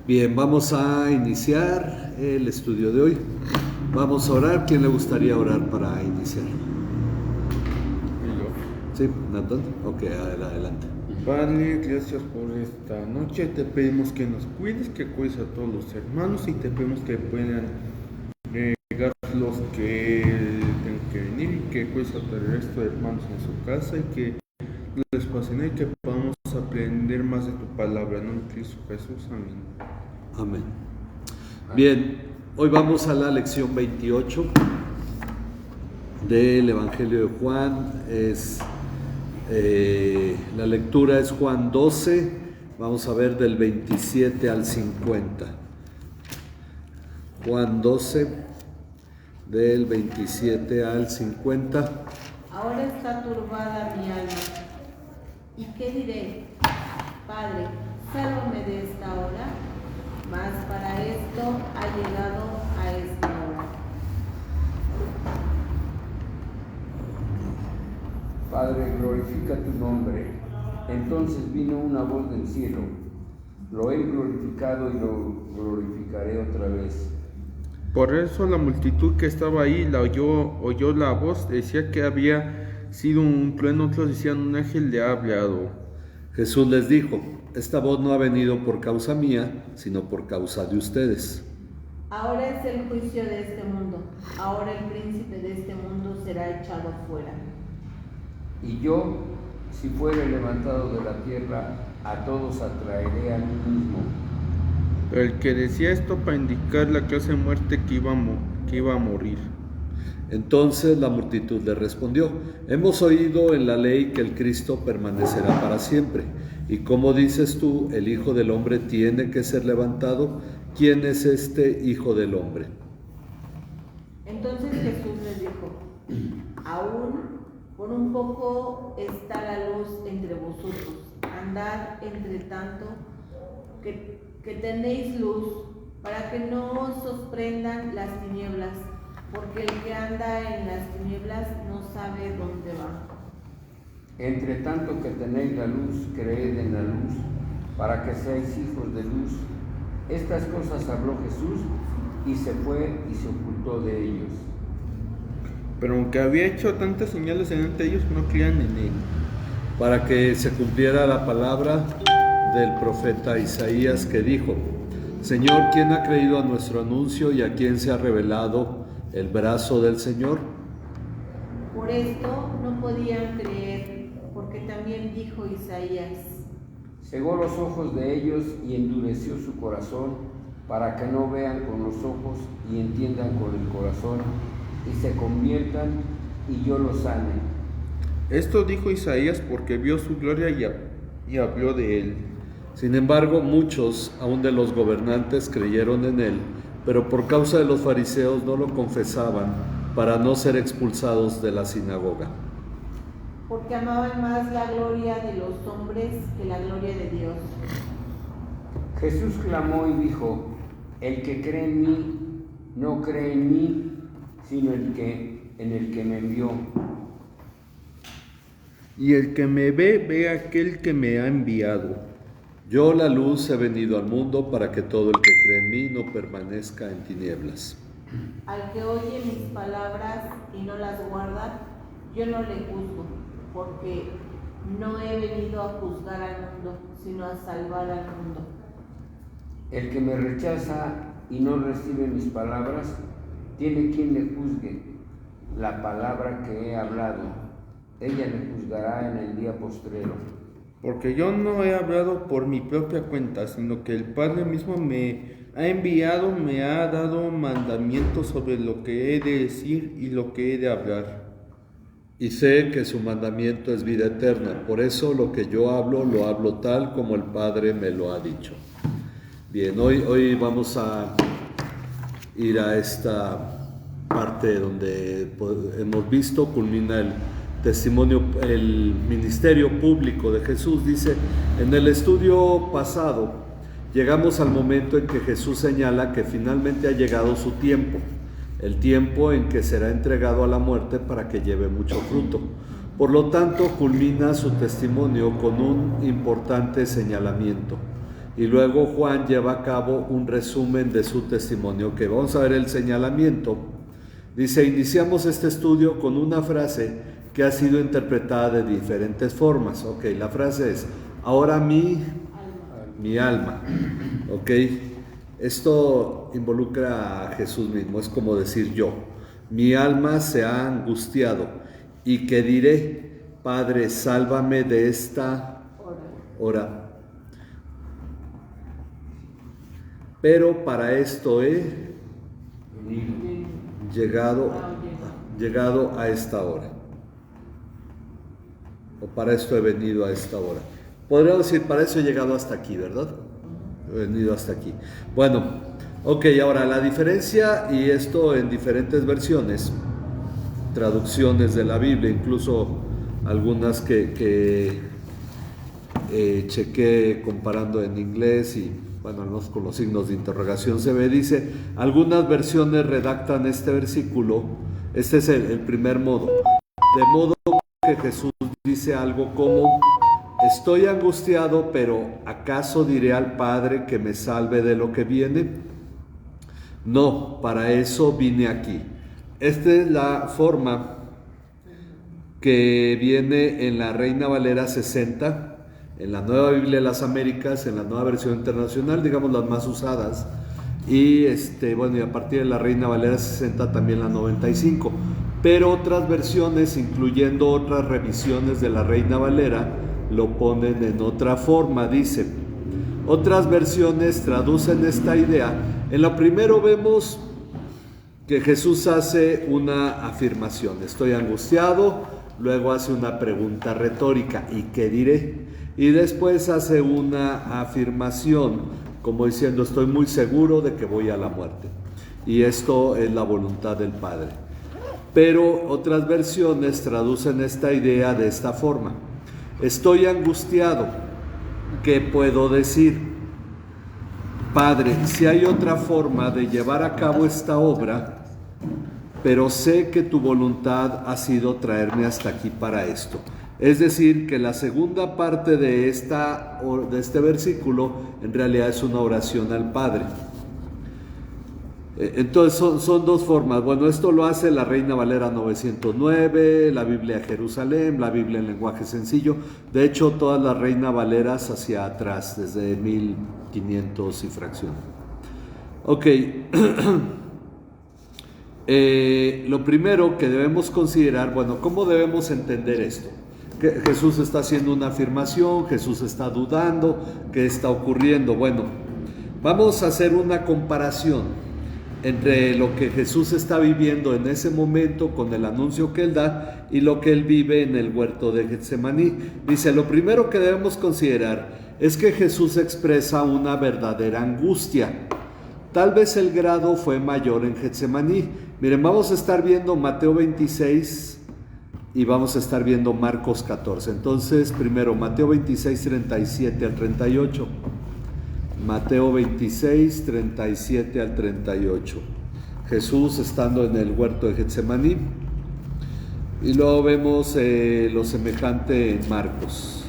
Bien, vamos a iniciar el estudio de hoy. Vamos a orar. ¿Quién le gustaría orar para iniciar? Sí, Nathan. Ok, adelante. Padre, gracias por esta noche. Te pedimos que nos cuides, que cuides a todos los hermanos y te pedimos que puedan llegar los que tengan que venir y que cuides a todo el resto de hermanos en su casa y que les pasen y que podamos aprender más de tu palabra. En el nombre de Cristo Jesús. Amén. Amén. Bien, hoy vamos a la lección 28 del Evangelio de Juan. La lectura es Juan 12, vamos a ver del 27 al 50. Juan 12, del 27 al 50. Ahora está turbada mi alma. ¿Y qué diré? Padre, sálvame de esta hora, mas para esto ha llegado a esta hora. Padre, glorifica tu nombre. Entonces vino una voz del cielo. Lo he glorificado y lo glorificaré otra vez. Por eso la multitud que estaba ahí oyó la voz, decía que había sido un trueno, otros decían un ángel le ha hablado. Jesús les dijo: esta voz no ha venido por causa mía, sino por causa de ustedes. Ahora es el juicio de este mundo. Ahora el príncipe de este mundo será echado fuera. Y yo, si fuere levantado de la tierra, a todos atraeré a mí mismo. Pero el que decía esto para indicar la clase de muerte que iba a morir. Entonces la multitud le respondió: hemos oído en la ley que el Cristo permanecerá para siempre. ¿Y cómo dices tú, el Hijo del Hombre tiene que ser levantado? ¿Quién es este Hijo del Hombre? Entonces Jesús les dijo: aún por un poco está la luz entre vosotros. Andad entre tanto que tenéis luz, para que no os sorprendan las tinieblas, porque el que anda en las tinieblas no sabe dónde va. Entre tanto que tenéis la luz, creed en la luz, para que seáis hijos de luz. Estas cosas habló Jesús, y se fue y se ocultó de ellos. Pero aunque había hecho tantas señales delante de ellos, no creían en él. Para que se cumpliera la palabra del profeta Isaías, que dijo: Señor, ¿quién ha creído a nuestro anuncio y a quién se ha revelado el brazo del Señor? Por esto no podían creer, porque también dijo Isaías: Cegó los ojos de ellos y endureció su corazón, para que no vean con los ojos y entiendan con el corazón, y se conviertan y yo los sane. Esto dijo Isaías porque vio su gloria y habló de él. Sin embargo, muchos, aun de los gobernantes, creyeron en él, pero por causa de los fariseos no lo confesaban, para no ser expulsados de la sinagoga. Porque amaban más la gloria de los hombres que la gloria de Dios. Jesús clamó y dijo: el que cree en mí, no cree en mí, sino en el que me envió. Y el que me ve a aquel que me ha enviado. Yo, la luz, he venido al mundo para que todo el que cree en mí no permanezca en tinieblas. Al que oye mis palabras y no las guarda, yo no le juzgo, porque no he venido a juzgar al mundo, sino a salvar al mundo. El que me rechaza y no recibe mis palabras, tiene quien le juzgue. La palabra que he hablado, ella le juzgará en el día postrero. Porque yo no he hablado por mi propia cuenta, sino que el Padre mismo me ha enviado, me ha dado mandamientos sobre lo que he de decir y lo que he de hablar. Y sé que su mandamiento es vida eterna, por eso lo que yo hablo, lo hablo tal como el Padre me lo ha dicho. Bien, hoy vamos a ir a esta parte donde hemos visto, culmina el testimonio, el ministerio público de Jesús. Dice, en el estudio pasado, llegamos al momento en que Jesús señala que finalmente ha llegado su tiempo, el tiempo en que será entregado a la muerte para que lleve mucho fruto. Por lo tanto, culmina su testimonio con un importante señalamiento. y luego Juan lleva a cabo un resumen de su testimonio. Que vamos a ver el señalamiento. Dice: iniciamos este estudio con una frase que ha sido interpretada de diferentes formas. Ok, la frase es: ahora mi alma. Ok, esto involucra a Jesús mismo, es como decir yo. Mi alma se ha angustiado, y que diré: Padre, sálvame de esta hora. Pero para esto he llegado a esta hora. O para esto he venido a esta hora. Podríamos decir, para eso he llegado hasta aquí, ¿verdad? He venido hasta aquí. Bueno, ok, ahora la diferencia, y esto en diferentes versiones, traducciones de la Biblia, incluso algunas que chequé comparando en inglés y bueno, con los signos de interrogación se ve, dice, algunas versiones redactan este versículo, este es el primer modo, de modo que Jesús dice algo como: estoy angustiado, pero ¿acaso diré al Padre que me salve de lo que viene? No, para eso vine aquí. Esta es la forma que viene en la Reina Valera 60, en la Nueva Biblia de las Américas, en la Nueva Versión Internacional, digamos las más usadas, y bueno, y a partir de la Reina Valera 60 también la 95, pero otras versiones, incluyendo otras revisiones de la Reina Valera, lo ponen en otra forma. Dice, otras versiones traducen esta idea. En lo primero vemos que Jesús hace una afirmación: estoy angustiado, luego hace una pregunta retórica: ¿y qué diré? Y después hace una afirmación, como diciendo: estoy muy seguro de que voy a la muerte. Y esto es la voluntad del Padre. Pero otras versiones traducen esta idea de esta forma: estoy angustiado, ¿qué puedo decir? Padre, si hay otra forma de llevar a cabo esta obra, pero sé que tu voluntad ha sido traerme hasta aquí para esto. Es decir, que la segunda parte de este versículo en realidad es una oración al Padre. Entonces son dos formas. Bueno, esto lo hace la Reina Valera 909, la Biblia de Jerusalén, la Biblia en lenguaje sencillo. De hecho, todas las Reina Valeras hacia atrás, desde 1500 y fracción. Ok. Lo primero que debemos considerar, bueno, ¿cómo debemos entender esto? Que Jesús está haciendo una afirmación, Jesús está dudando, ¿qué está ocurriendo? Bueno, vamos a hacer una comparación entre lo que Jesús está viviendo en ese momento con el anuncio que él da y lo que él vive en el huerto de Getsemaní. Dice, lo primero que debemos considerar es que Jesús expresa una verdadera angustia. Tal vez el grado fue mayor en Getsemaní. Miren, vamos a estar viendo Mateo 26 y vamos a estar viendo Marcos 14. Entonces, primero Mateo 26, 37 al 38. Mateo 26, 37 al 38. Jesús estando en el huerto de Getsemaní. Y luego vemos lo semejante en Marcos.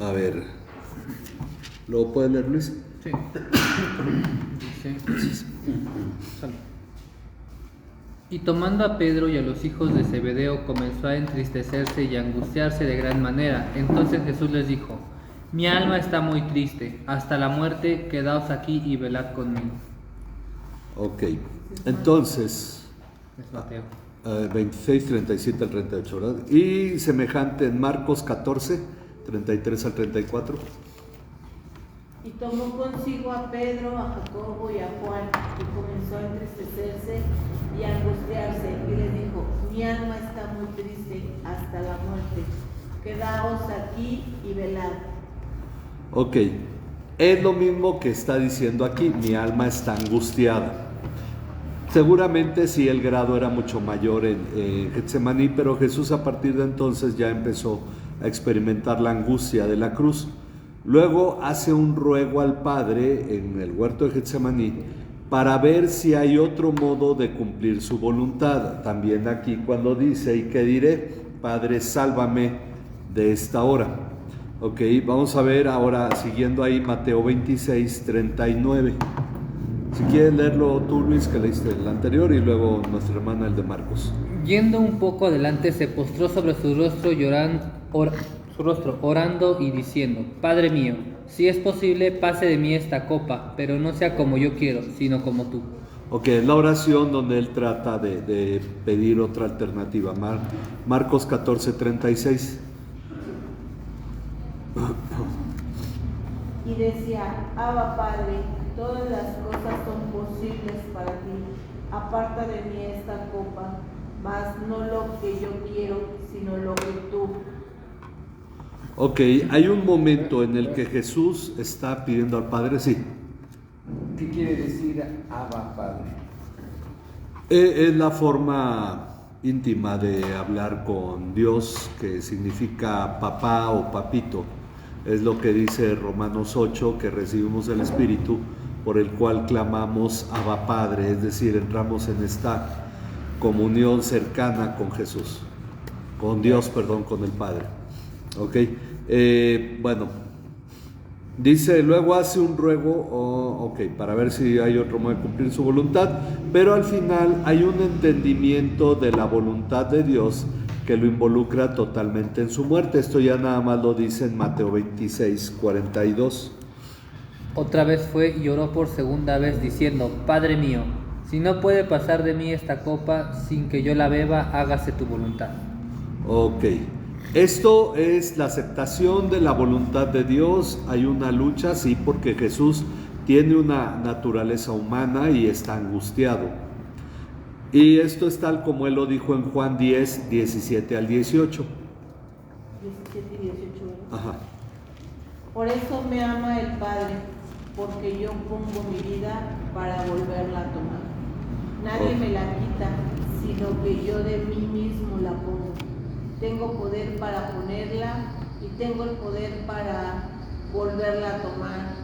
A ver, ¿lo puede leer Luis? Sí. Dice, y tomando a Pedro y a los hijos de Zebedeo, comenzó a entristecerse y a angustiarse de gran manera. Entonces Jesús les dijo: mi alma está muy triste, hasta la muerte, quedaos aquí y velad conmigo. Ok, entonces, Es Mateo. 26, 37 al 38, ¿verdad? Y semejante en Marcos 14, 33 al 34. Y tomó consigo a Pedro, a Jacobo y a Juan, y comenzó a entristecerse y a angustiarse, y les dijo: mi alma está muy triste hasta la muerte, quedaos aquí y velad. Ok, es lo mismo que está diciendo aquí: mi alma está angustiada. Seguramente sí, el grado era mucho mayor en Getsemaní, pero Jesús a partir de entonces ya empezó a experimentar la angustia de la cruz. Luego hace un ruego al Padre en el huerto de Getsemaní para ver si hay otro modo de cumplir su voluntad. También aquí cuando dice, ¿y qué diré? Padre, sálvame de esta hora. Ok, vamos a ver ahora, siguiendo ahí, Mateo 26, 39. Si quieres leerlo tú, Luis, que leíste el anterior, y luego nuestra hermana el de Marcos. Yendo un poco adelante, se postró sobre su rostro, orando y diciendo: Padre mío, si es posible, pase de mí esta copa, pero no sea como yo quiero, sino como tú. Ok, es la oración donde él trata de pedir otra alternativa. Marcos 14, 36. Y decía: Abba, Padre, todas las cosas son posibles para ti. Aparta de mí esta copa, mas no lo que yo quiero, sino lo que tú. Ok, hay un momento en el que Jesús está pidiendo al Padre, sí. ¿Qué quiere decir Abba, Padre? Es la forma íntima de hablar con Dios, que significa papá o papito. Es lo que dice Romanos 8, que recibimos el Espíritu, por el cual clamamos Abba Padre, es decir, entramos en esta comunión cercana con Jesús, con Dios, perdón, con el Padre. Ok, bueno, dice, luego hace un ruego, para ver si hay otro modo de cumplir su voluntad, pero al final hay un entendimiento de la voluntad de Dios que lo involucra totalmente en su muerte. Esto ya nada más lo dice en Mateo 26, 42. Otra vez fue y oró por segunda vez, diciendo: Padre mío, si no puede pasar de mí esta copa sin que yo la beba, hágase tu voluntad. Ok, esto es la aceptación de la voluntad de Dios. Hay una lucha, sí, porque Jesús tiene una naturaleza humana y está angustiado. Y esto es tal como él lo dijo en Juan 10, 17 al 18. 17 y 18. Ajá. Por eso me ama el Padre, porque yo pongo mi vida para volverla a tomar. Nadie me la quita, sino que yo de mí mismo la pongo. Tengo poder para ponerla y tengo el poder para volverla a tomar.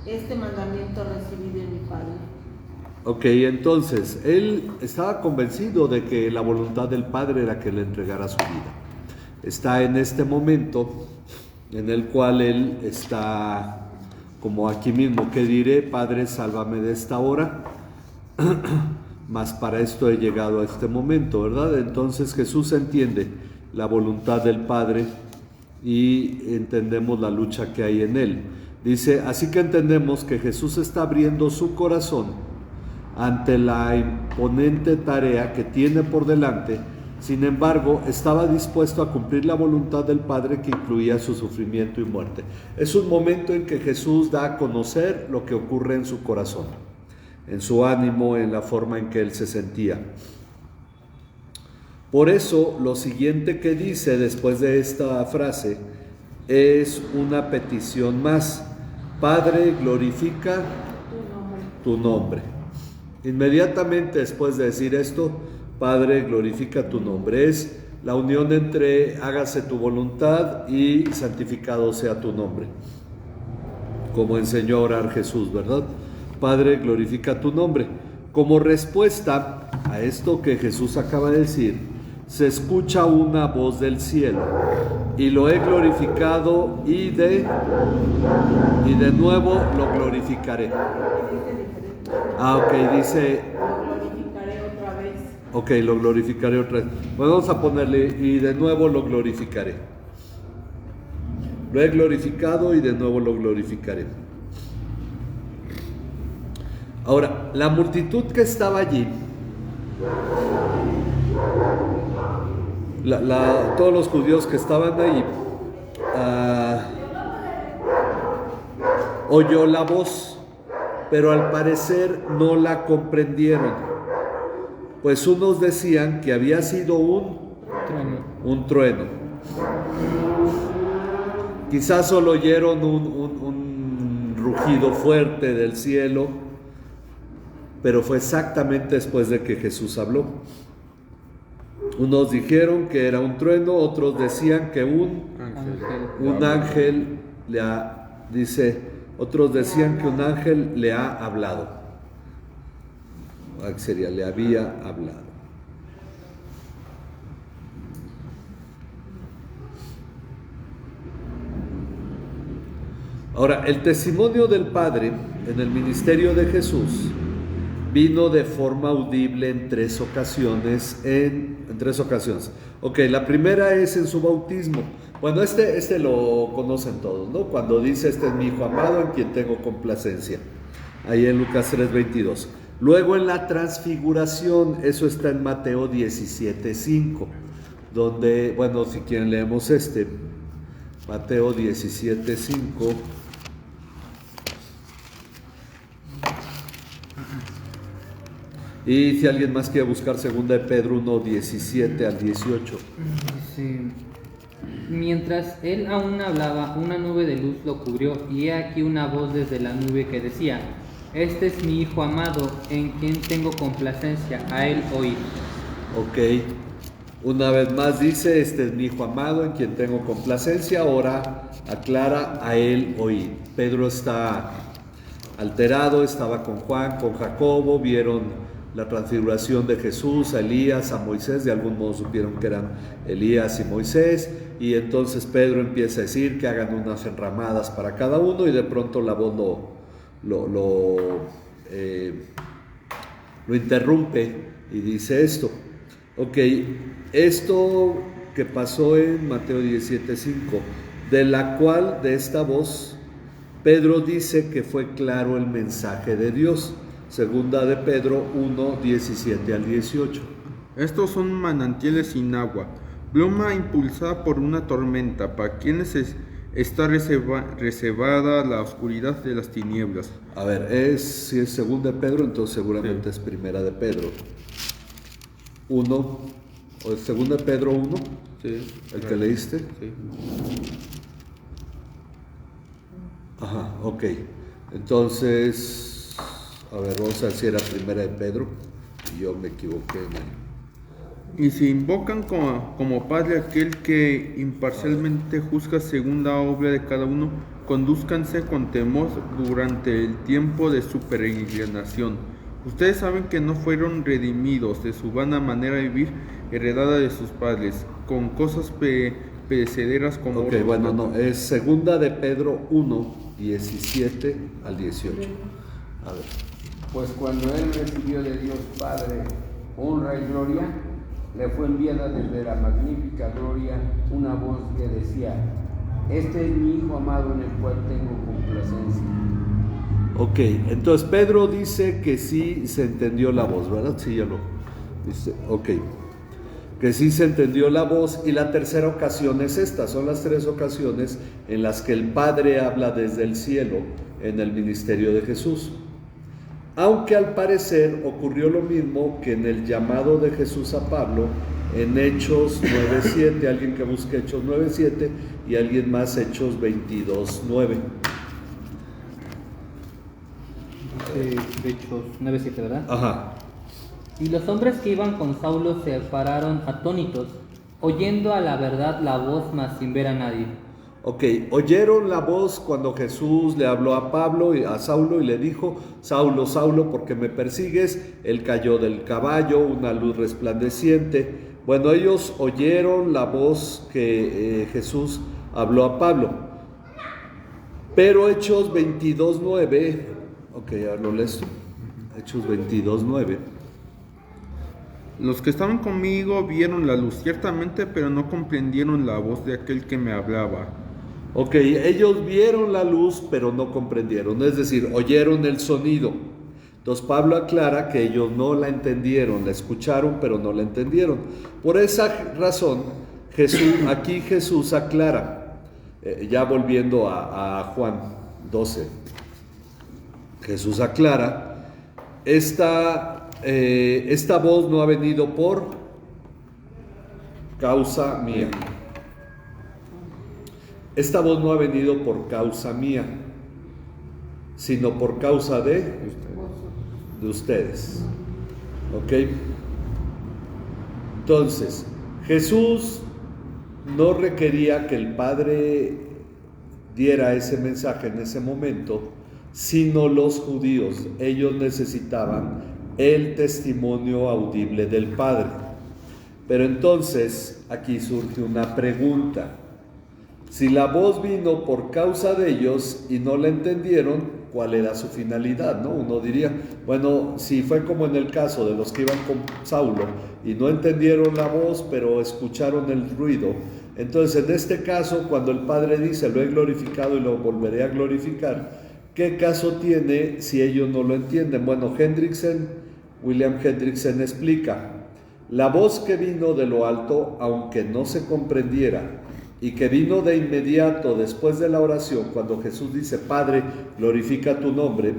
Este mandamiento recibí de mi Padre. Ok, entonces, él estaba convencido de que la voluntad del Padre era que le entregara su vida. Está en este momento en el cual él está como aquí mismo, ¿qué diré? Padre, sálvame de esta hora. Mas para esto he llegado a este momento, ¿verdad? Entonces Jesús entiende la voluntad del Padre y entendemos la lucha que hay en él. Dice, así que entendemos que Jesús está abriendo su corazón ante la imponente tarea que tiene por delante. Sin embargo, estaba dispuesto a cumplir la voluntad del Padre, que incluía su sufrimiento y muerte. Es un momento en que Jesús da a conocer lo que ocurre en su corazón, en su ánimo, en la forma en que él se sentía. Por eso, lo siguiente que dice después de esta frase es una petición más. Padre, glorifica tu nombre. Inmediatamente después de decir esto, Padre, glorifica tu nombre. Es la unión entre hágase tu voluntad y santificado sea tu nombre, como enseñó a orar Jesús, ¿verdad? Padre, glorifica tu nombre. Como respuesta a esto que Jesús acaba de decir, se escucha una voz del cielo: y lo he glorificado y de nuevo lo glorificaré. Ok, dice... Lo glorificaré otra vez. Ok, lo glorificaré otra vez. Bueno, vamos a ponerle, y de nuevo lo glorificaré. Lo he glorificado y de nuevo lo glorificaré. Ahora, la multitud que estaba allí, todos los judíos que estaban ahí, oyó la voz, pero al parecer no la comprendieron, pues unos decían que había sido un trueno. Quizás solo oyeron un rugido fuerte del cielo, pero fue exactamente después de que Jesús habló. Unos dijeron que era un trueno, otros decían que un ángel le Dice, otros decían que un ángel le ha hablado. ¿Qué sería? Le había hablado. Ahora, el testimonio del Padre en el ministerio de Jesús vino de forma audible en tres ocasiones. Ok, la primera es en su bautismo. Bueno, este lo conocen todos, ¿no? Cuando dice, este es mi hijo amado en quien tengo complacencia. Ahí en Lucas 3:22. Luego en la transfiguración, eso está en Mateo 17:5, donde, bueno, si quieren leemos Mateo 17:5. Y si alguien más quiere buscar 2 de Pedro 1:17 al 18. Sí. Mientras él aún hablaba, una nube de luz lo cubrió, y he aquí una voz desde la nube que decía: Este es mi hijo amado, en quien tengo complacencia, a él oíd. Ok, una vez más dice, este es mi hijo amado, en quien tengo complacencia. Ahora aclara, a él oíd. Pedro está alterado, estaba con Juan, con Jacobo, vieron la transfiguración de Jesús, a Elías, a Moisés, de algún modo supieron que eran Elías y Moisés, y entonces Pedro empieza a decir que hagan unas enramadas para cada uno, y de pronto la voz lo interrumpe y dice esto. Ok, esto que pasó en Mateo 17:5, de esta voz, Pedro dice que fue claro el mensaje de Dios. 2 de Pedro 1:17 al 18. Estos son manantiales sin agua, bruma impulsada por una tormenta, para quienes está reservada la oscuridad de las tinieblas. A ver, si es 2 de Pedro, entonces seguramente es 1 de Pedro 1, o es 2 de Pedro 1, Sí. el que leíste. Sí. Ajá, ok. Entonces, a ver, vamos a ver si era 1 de Pedro, y yo me equivoqué en Y si invocan como Padre aquel que imparcialmente juzga según la obra de cada uno, condúzcanse con temor durante el tiempo de su peregrinación. Ustedes saben que no fueron redimidos de su vana manera de vivir, heredada de sus padres, con cosas perecederas como... Ok, bueno, no, es 2 de Pedro 1:17 al 18. A ver. Pues cuando él recibió de Dios Padre honra y gloria, le fue enviada desde la magnífica gloria una voz que decía: Este es mi hijo amado en el cual tengo complacencia. Ok, entonces Pedro dice que sí se entendió la voz, ¿verdad? Sí, ya lo dice. Ok, que sí se entendió la voz, y la tercera ocasión es esta. Son las tres ocasiones en las que el Padre habla desde el cielo en el ministerio de Jesús. Aunque al parecer ocurrió lo mismo que en el llamado de Jesús a Pablo en Hechos 9:7, alguien que busque Hechos 9:7, y alguien más Hechos 22:9. Hechos 9:7, ¿verdad? Ajá. Y los hombres que iban con Saulo se pararon atónitos, oyendo a la verdad la voz, mas sin ver a nadie. Ok, oyeron la voz cuando Jesús le habló a Pablo y a Saulo y le dijo: Saulo, Saulo, ¿por qué me persigues? Él cayó del caballo, una luz resplandeciente. Bueno, ellos oyeron la voz que Jesús habló a Pablo. Pero Hechos 22:9, ok, ahora lo lees tú. Hechos 22:9. Los que estaban conmigo vieron la luz ciertamente, pero no comprendieron la voz de aquel que me hablaba. Ok, ellos vieron la luz, pero no comprendieron, es decir, oyeron el sonido. Entonces Pablo aclara que ellos no la entendieron, la escucharon, pero no la entendieron. Por esa razón, aquí Jesús aclara, ya volviendo a Juan 12, Jesús aclara, esta voz no ha venido por causa mía. Esta voz no ha venido por causa mía, sino por causa de ustedes. ¿Ok? Entonces, Jesús no requería que el Padre diera ese mensaje en ese momento, sino los judíos. Ellos necesitaban el testimonio audible del Padre. Pero entonces aquí surge una pregunta. Si la voz vino por causa de ellos y no la entendieron, ¿cuál era su finalidad? ¿No? Uno diría, bueno, si fue como en el caso de los que iban con Saulo y no entendieron la voz, pero escucharon el ruido. Entonces, en este caso, cuando el Padre dice, lo he glorificado y lo volveré a glorificar, ¿qué caso tiene si ellos no lo entienden? Bueno, William Hendrickson explica, la voz que vino de lo alto, aunque no se comprendiera, y que vino de inmediato después de la oración, cuando Jesús dice, Padre, glorifica tu nombre,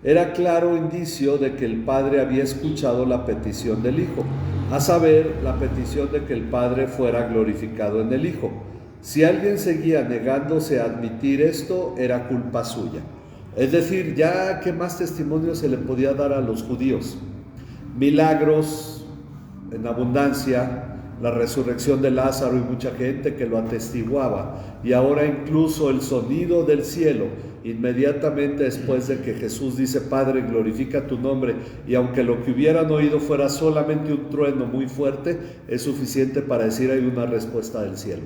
era claro indicio de que el Padre había escuchado la petición del Hijo, a saber, la petición de que el Padre fuera glorificado en el Hijo. Si alguien seguía negándose a admitir esto, era culpa suya. Es decir, ya qué más testimonio se le podía dar a los judíos. Milagros en abundancia, la resurrección de Lázaro y mucha gente que lo atestiguaba, y ahora incluso el sonido del cielo, inmediatamente después de que Jesús dice, Padre, glorifica tu nombre, y aunque lo que hubieran oído fuera solamente un trueno muy fuerte, es suficiente para decir hay una respuesta del cielo.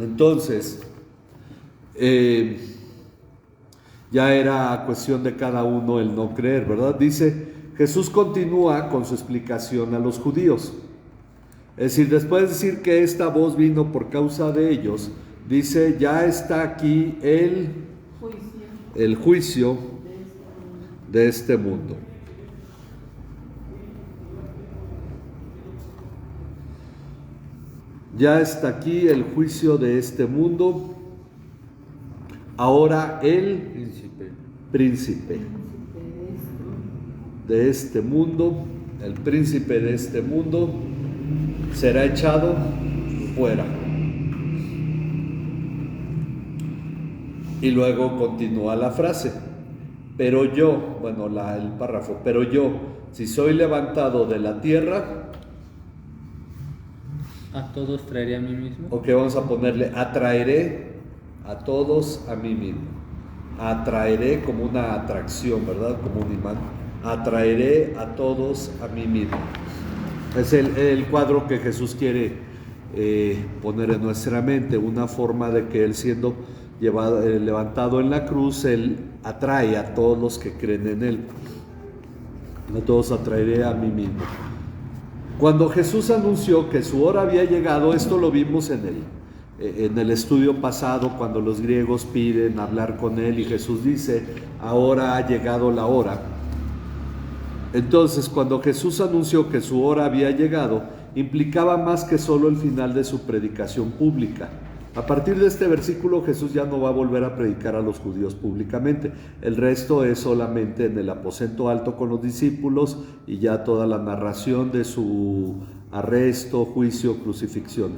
Entonces, ya era cuestión de cada uno el no creer, ¿verdad? Dice, Jesús continúa con su explicación a los judíos. Es decir, después de decir que esta voz vino por causa de ellos, dice, ya está aquí el juicio de este mundo. Ya está aquí el juicio de este mundo. Ahora el príncipe de este mundo, el príncipe de este mundo, será echado fuera. Y luego continúa la frase, pero yo, bueno, el párrafo, pero yo, si soy levantado de la tierra, a todos traeré a mí mismo. Ok, vamos a ponerle, atraeré a todos a mí mismo. Atraeré como una atracción, ¿verdad? Como un imán. Atraeré a todos a mí mismo. Es el cuadro que Jesús quiere poner en nuestra mente, una forma de que Él siendo levantado en la cruz, Él atrae a todos los que creen en Él. A todos atraeré a mí mismo. Cuando Jesús anunció que su hora había llegado, esto lo vimos en el estudio pasado, cuando los griegos piden hablar con Él y Jesús dice, ahora ha llegado la hora. Entonces, cuando Jesús anunció que su hora había llegado, implicaba más que solo el final de su predicación pública. A partir de este versículo, Jesús ya no va a volver a predicar a los judíos públicamente. El resto es solamente en el aposento alto con los discípulos y ya toda la narración de su arresto, juicio, crucifixión.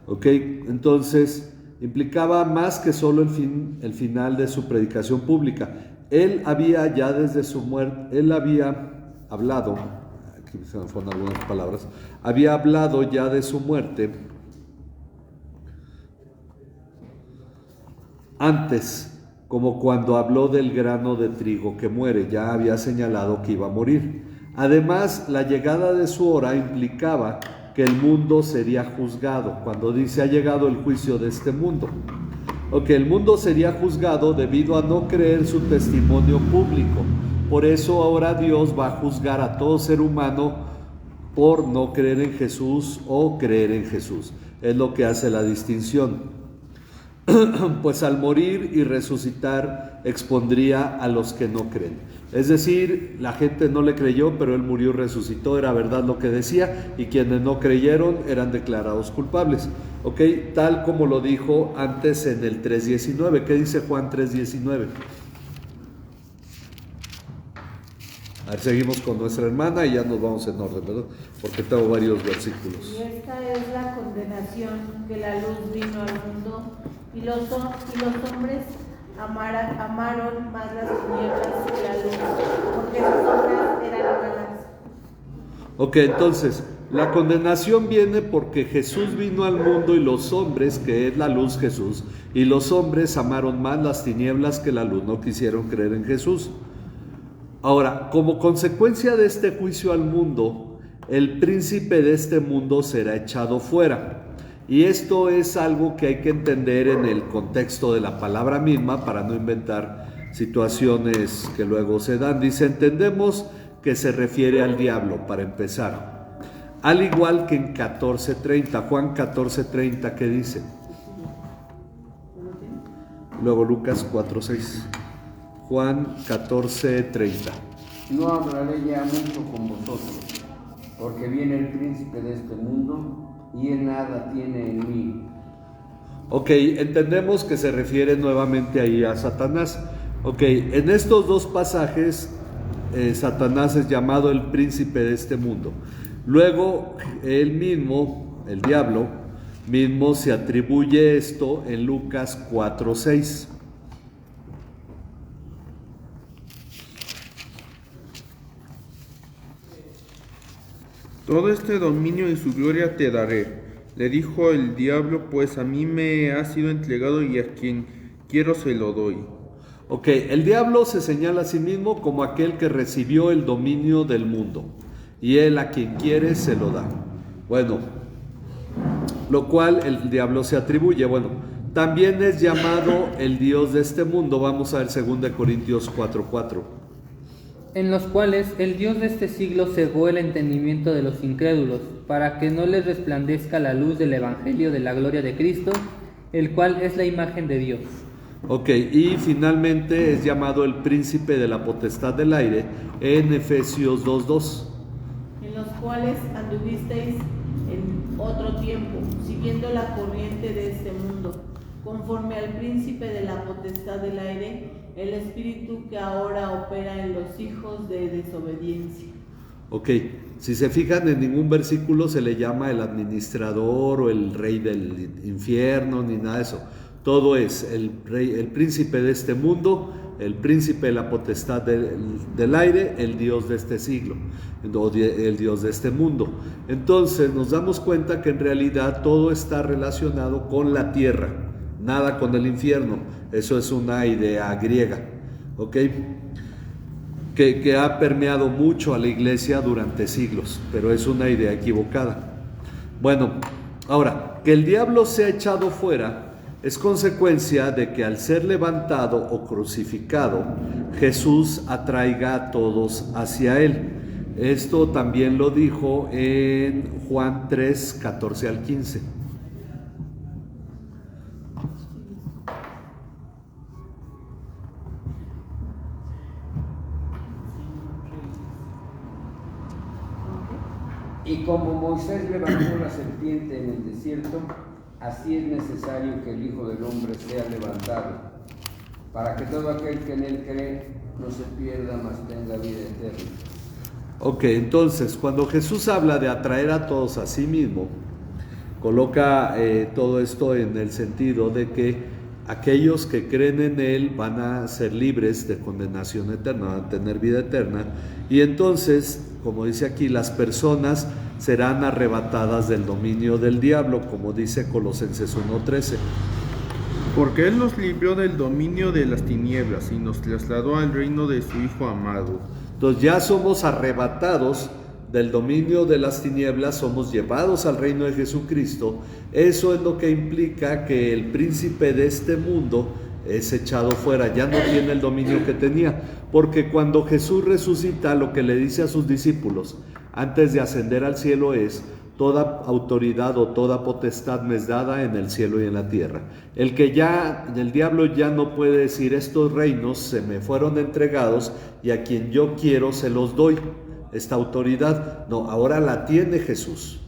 ¿Ok? Entonces, implicaba más que solo el final de su predicación pública. Él había ya desde su muerte, él había hablado, aquí se me fueron algunas palabras, había hablado ya de su muerte antes, como cuando habló del grano de trigo que muere, ya había señalado que iba a morir. Además, la llegada de su hora implicaba que el mundo sería juzgado, cuando dice ha llegado el juicio de este mundo, o que el mundo sería juzgado debido a no creer su testimonio público. Por eso ahora Dios va a juzgar a todo ser humano por no creer en Jesús o creer en Jesús. Es lo que hace la distinción. Pues al morir y resucitar expondría a los que no creen. Es decir, la gente no le creyó, pero Él murió y resucitó, era verdad lo que decía, y quienes no creyeron eran declarados culpables. ¿Ok? Tal como lo dijo antes en el 3.19. ¿Qué dice Juan 3.19? A ver, seguimos con nuestra hermana y ya nos vamos en orden, ¿verdad? Porque tengo varios versículos. Y esta es la condenación, que la luz vino al mundo y los hombres amaron más las tinieblas que la luz, porque sus obras eran malas. Ok, entonces, La condenación viene porque Jesús vino al mundo y los hombres, que es la luz Jesús, y los hombres amaron más las tinieblas que la luz, no quisieron creer en Jesús. Ahora, como consecuencia de este juicio al mundo, el príncipe de este mundo será echado fuera. Y esto es algo que hay que entender en el contexto de la palabra misma para no inventar situaciones que luego se dan. Dice, entendemos que se refiere al diablo, para empezar. Al igual que en 14:30, Juan 14:30, ¿qué dice? Luego Lucas 4:6. Juan 14:30. No hablaré ya mucho con vosotros, porque viene el príncipe de este mundo y él nada tiene en mí. Ok, entendemos que se refiere nuevamente ahí a Satanás. Ok, en estos dos pasajes, Satanás es llamado el príncipe de este mundo. Luego, él mismo, el diablo, mismo se atribuye esto en Lucas 4:6. Todo este dominio y su gloria te daré, le dijo el diablo, pues a mí me ha sido entregado y a quien quiero se lo doy. Ok, el diablo se señala a sí mismo como aquel que recibió el dominio del mundo, y él a quien quiere se lo da. Bueno, lo cual el diablo se atribuye. Bueno, también es llamado el Dios de este mundo. Vamos a ver 2 Corintios 4:4. En los cuales el Dios de este siglo cegó el entendimiento de los incrédulos, para que no les resplandezca la luz del Evangelio de la gloria de Cristo, el cual es la imagen de Dios. Ok, y finalmente es llamado el príncipe de la potestad del aire en Efesios 2:2. En los cuales anduvisteis en otro tiempo, siguiendo la corriente de este mundo, conforme al príncipe de la potestad del aire, el espíritu que ahora opera en los hijos de desobediencia. Ok, si se fijan, en ningún versículo se le llama el administrador o el rey del infierno ni nada de eso. Todo es el rey, el príncipe de este mundo, el príncipe de la potestad del aire, el Dios de este siglo, el Dios de este mundo. Entonces nos damos cuenta que en realidad todo está relacionado con la tierra, nada con el infierno. Eso es una idea griega, ¿ok? Que ha permeado mucho a la iglesia durante siglos, pero es una idea equivocada. Bueno, ahora, que el diablo sea echado fuera es consecuencia de que al ser levantado o crucificado, Jesús atraiga a todos hacia él. Esto también lo dijo en Juan 3:14-15. Y como Moisés levantó la serpiente en el desierto, así es necesario que el Hijo del Hombre sea levantado, para que todo aquel que en él cree no se pierda, mas tenga vida eterna. Ok, entonces cuando Jesús habla de atraer a todos a sí mismo, coloca todo esto en el sentido de que aquellos que creen en Él van a ser libres de condenación eterna, van a tener vida eterna, y entonces, como dice aquí, las personas serán arrebatadas del dominio del diablo, como dice Colosenses 1:13. Porque Él nos libró del dominio de las tinieblas y nos trasladó al reino de su Hijo amado. Entonces ya somos arrebatados del dominio de las tinieblas, somos llevados al reino de Jesucristo. Eso es lo que implica que el príncipe de este mundo es echado fuera, ya no tiene el dominio que tenía, porque cuando Jesús resucita, lo que le dice a sus discípulos antes de ascender al cielo es: toda autoridad o toda potestad me es dada en el cielo y en la tierra. El diablo ya no puede decir: estos reinos se me fueron entregados y a quien yo quiero se los doy esta autoridad. No, ahora la tiene Jesús.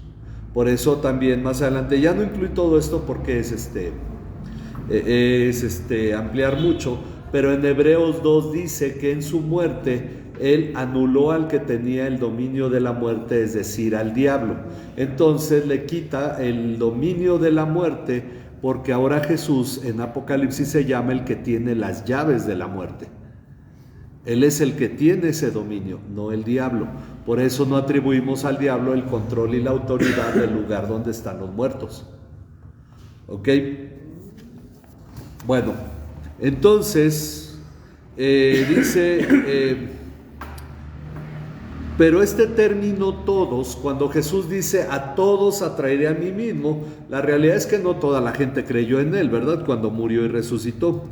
Por eso también más adelante, ya no incluye todo esto porque es ampliar mucho, pero en Hebreos 2 dice que en su muerte Él anuló al que tenía el dominio de la muerte, es decir, al diablo. Entonces le quita el dominio de la muerte, porque ahora Jesús en Apocalipsis se llama el que tiene las llaves de la muerte. Él es el que tiene ese dominio, no el diablo. Por eso no atribuimos al diablo el control y la autoridad del lugar donde están los muertos. ¿Ok? Bueno, entonces dice, pero este término todos, cuando Jesús dice a todos atraeré a mí mismo, la realidad es que no toda la gente creyó en él, ¿verdad? Cuando murió y resucitó.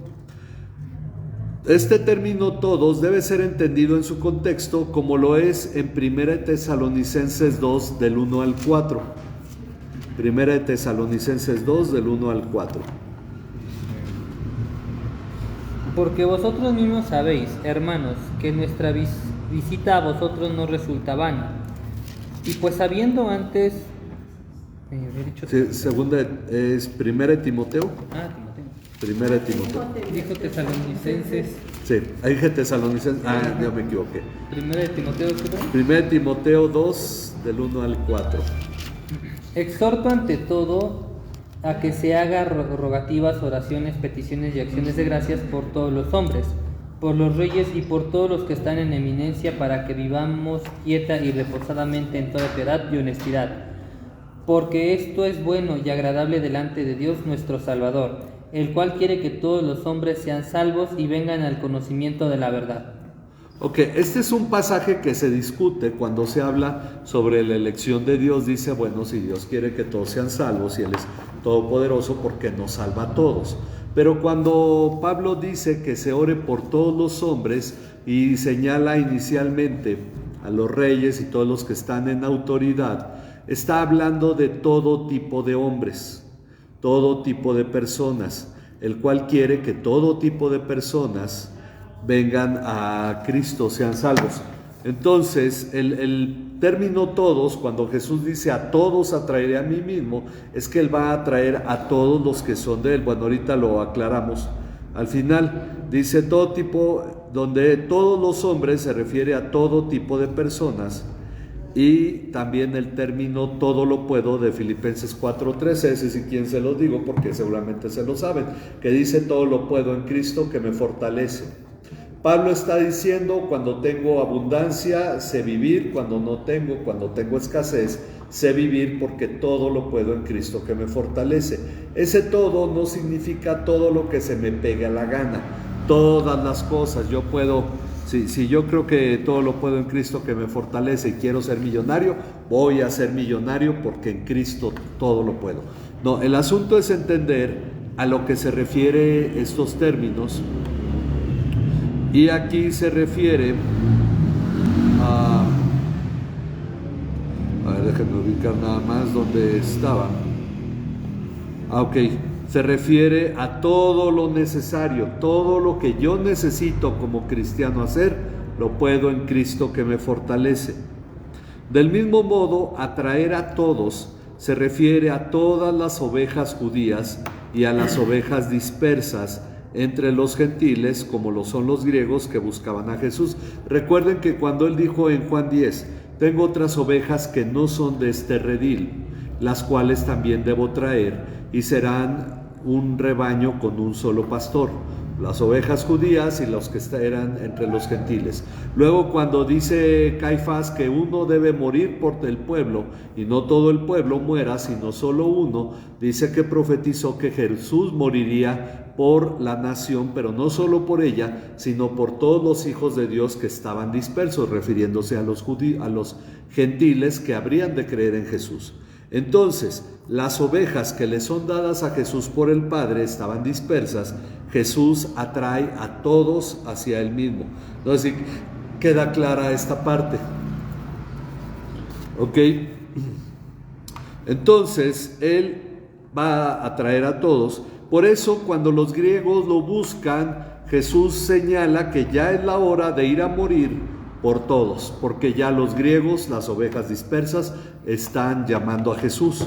Este término todos debe ser entendido en su contexto como lo es en 1 Tesalonicenses 2 del 1 al 4. 1 Tesalonicenses 2 del 1 al 4. Porque vosotros mismos sabéis, hermanos, que nuestra visita a vosotros no resulta vana. Y pues habiendo antes... Sí, segunda es 1 Timoteo. Timoteo. 1 Timoteo. Dijo Tesalonicenses. Sí, ahí dije Tesalonicenses. Yo me equivoqué. 1 Timoteo, ¿qué? 1 Timoteo 2 del 1 al 4. Exhorto ante todo a que se haga rogativas, oraciones, peticiones y acciones de gracias por todos los hombres, por los reyes y por todos los que están en eminencia, para que vivamos quieta y reposadamente en toda piedad y honestidad. Porque esto es bueno y agradable delante de Dios nuestro Salvador, el cual quiere que todos los hombres sean salvos y vengan al conocimiento de la verdad. Ok, este es un pasaje que se discute cuando se habla sobre la elección de Dios. Dice, bueno, si Dios quiere que todos sean salvos y Él es todopoderoso, ¿por qué nos salva a todos? Pero cuando Pablo dice que se ore por todos los hombres y señala inicialmente a los reyes y todos los que están en autoridad, está hablando de todo tipo de hombres, todo tipo de personas, el cual quiere que todo tipo de personas vengan a Cristo, sean salvos. Entonces, el término todos, cuando Jesús dice a todos atraeré a mí mismo, es que Él va a atraer a todos los que son de Él. Bueno, ahorita lo aclaramos. Al final, dice todo tipo, donde todos los hombres se refiere a todo tipo de personas. Y también el término todo lo puedo de Filipenses 4:13, ese sí quien se lo digo porque seguramente se lo saben, que dice todo lo puedo en Cristo que me fortalece. Pablo está diciendo, cuando tengo abundancia sé vivir, cuando tengo escasez sé vivir, porque todo lo puedo en Cristo que me fortalece. Ese todo no significa todo lo que se me pegue a la gana, todas las cosas. Yo puedo, si yo creo que todo lo puedo en Cristo que me fortalece y quiero ser millonario, voy a ser millonario porque en Cristo todo lo puedo. No, el asunto es entender a lo que se refiere estos términos. Y aquí se refiere a ver, déjenme ubicar nada más donde estaba. Ok, se refiere a todo lo necesario, todo lo que yo necesito como cristiano hacer, lo puedo en Cristo que me fortalece. Del mismo modo, atraer a todos se refiere a todas las ovejas judías y a las ovejas dispersas entre los gentiles, como lo son los griegos que buscaban a Jesús. Recuerden que cuando Él dijo en Juan 10, tengo otras ovejas que no son de este redil, las cuales también debo traer, y serán un rebaño con un solo pastor, las ovejas judías y los que eran entre los gentiles. Luego, cuando dice Caifás que uno debe morir por el pueblo y no todo el pueblo muera, sino solo uno, dice que profetizó que Jesús moriría por la nación, pero no solo por ella, sino por todos los hijos de Dios que estaban dispersos, refiriéndose a los gentiles que habrían de creer en Jesús. Entonces, las ovejas que le son dadas a Jesús por el Padre estaban dispersas. Jesús atrae a todos hacia Él mismo. Entonces, queda clara esta parte. ¿Ok? Entonces, Él va a atraer a todos. Por eso, cuando los griegos lo buscan, Jesús señala que ya es la hora de ir a morir por todos, porque ya los griegos, las ovejas dispersas, están llamando a Jesús.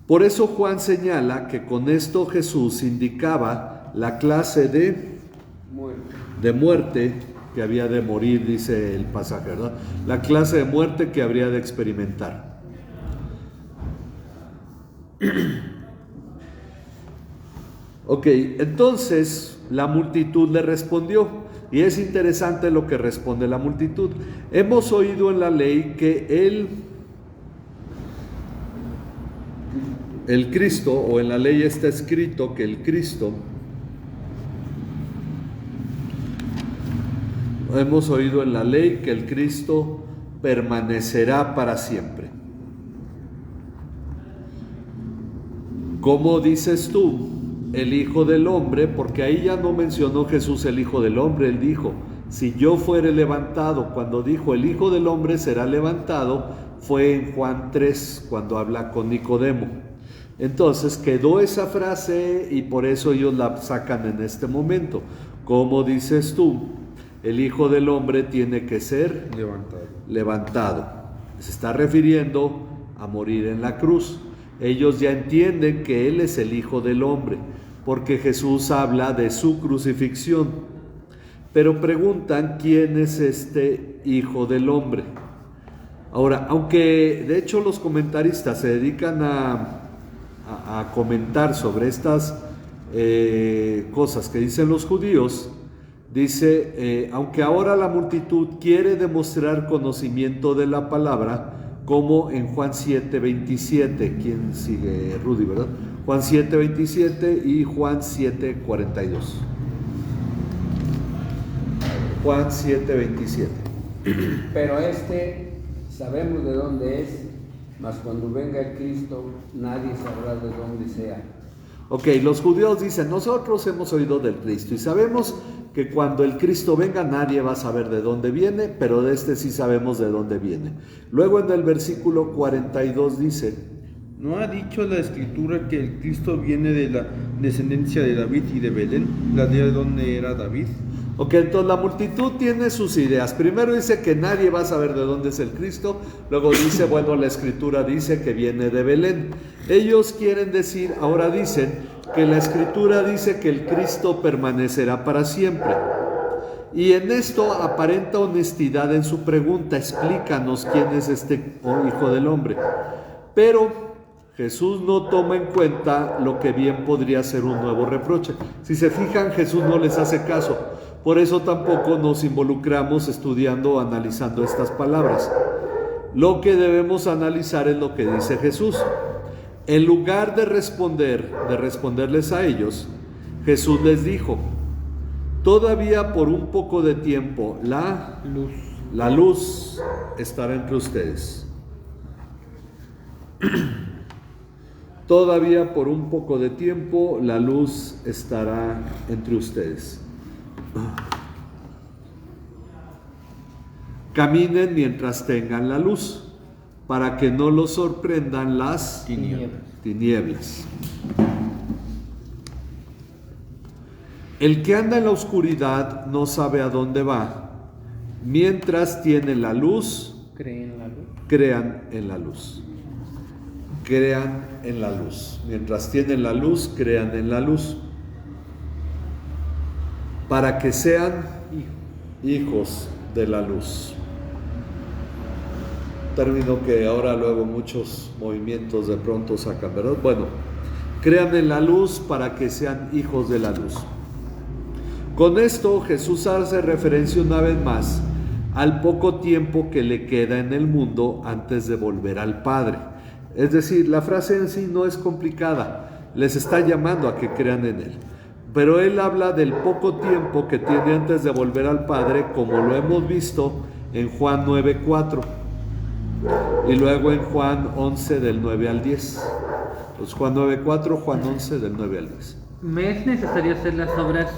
Por eso Juan señala que con esto Jesús indicaba la clase de muerte que había de morir, dice el pasaje, ¿verdad? La clase de muerte que habría de experimentar. Ok, entonces la multitud le respondió. Y es interesante lo que responde la multitud. Hemos oído en la ley que el Cristo, o en la ley está escrito que el Cristo, hemos oído en la ley que el Cristo permanecerá para siempre. ¿Cómo dices tú, el Hijo del Hombre? Porque ahí ya no mencionó Jesús el Hijo del Hombre, él dijo, si yo fuere levantado. Cuando dijo el Hijo del Hombre será levantado, fue en Juan 3, cuando habla con Nicodemo. Entonces quedó esa frase y por eso ellos la sacan en este momento. ¿Cómo dices tú, el Hijo del Hombre tiene que ser levantado? Se está refiriendo a morir en la cruz. Ellos ya entienden que Él es el Hijo del Hombre, porque Jesús habla de su crucifixión. Pero preguntan quién es este Hijo del Hombre. Ahora, aunque de hecho los comentaristas se dedican a comentar sobre estas cosas que dicen los judíos, dice, aunque ahora la multitud quiere demostrar conocimiento de la palabra, como en Juan 7:27, ¿quién sigue? Rudy, ¿verdad? Juan 7:27 y Juan 7:42. Juan 7:27. Pero sabemos de dónde es, mas cuando venga el Cristo, nadie sabrá de dónde sea. Ok, los judíos dicen, nosotros hemos oído del Cristo y sabemos que cuando el Cristo venga nadie va a saber de dónde viene, pero de este sí sabemos de dónde viene. Luego en el versículo 42 dice, ¿no ha dicho la Escritura que el Cristo viene de la descendencia de David y de Belén, la de donde era David? Ok, entonces la multitud tiene sus ideas. Primero dice que nadie va a saber de dónde es el Cristo. Luego dice, bueno, la Escritura dice que viene de Belén. Ellos quieren decir, ahora dicen que la Escritura dice que el Cristo permanecerá para siempre. Y en esto aparenta honestidad en su pregunta. Explícanos quién es este Hijo del Hombre. Pero Jesús no toma en cuenta lo que bien podría ser un nuevo reproche. Si se fijan, Jesús no les hace caso. Por eso tampoco nos involucramos estudiando o analizando estas palabras. Lo que debemos analizar es lo que dice Jesús. En lugar de responderles a ellos, Jesús les dijo, todavía por un poco de tiempo la luz estará entre ustedes. Todavía por un poco de tiempo la luz estará entre ustedes. Caminen mientras tengan la luz, para que no los sorprendan las tinieblas. El que anda en la oscuridad no sabe a dónde va. Mientras tiene la luz, crean en la luz. Crean en la luz. Mientras tienen la luz, crean en la luz. Para que sean hijos de la luz. Término que ahora luego muchos movimientos de pronto sacan, ¿verdad? Bueno, crean en la luz para que sean hijos de la luz. Con esto Jesús hace referencia una vez más al poco tiempo que le queda en el mundo antes de volver al Padre. Es decir, la frase en sí no es complicada, les está llamando a que crean en Él. Pero Él habla del poco tiempo que tiene antes de volver al Padre, como lo hemos visto en Juan 9:4 y luego en Juan 11 del 9 al 10. Pues Juan 9:4, Juan 11 del 9 al 10. Me es necesario hacer las obras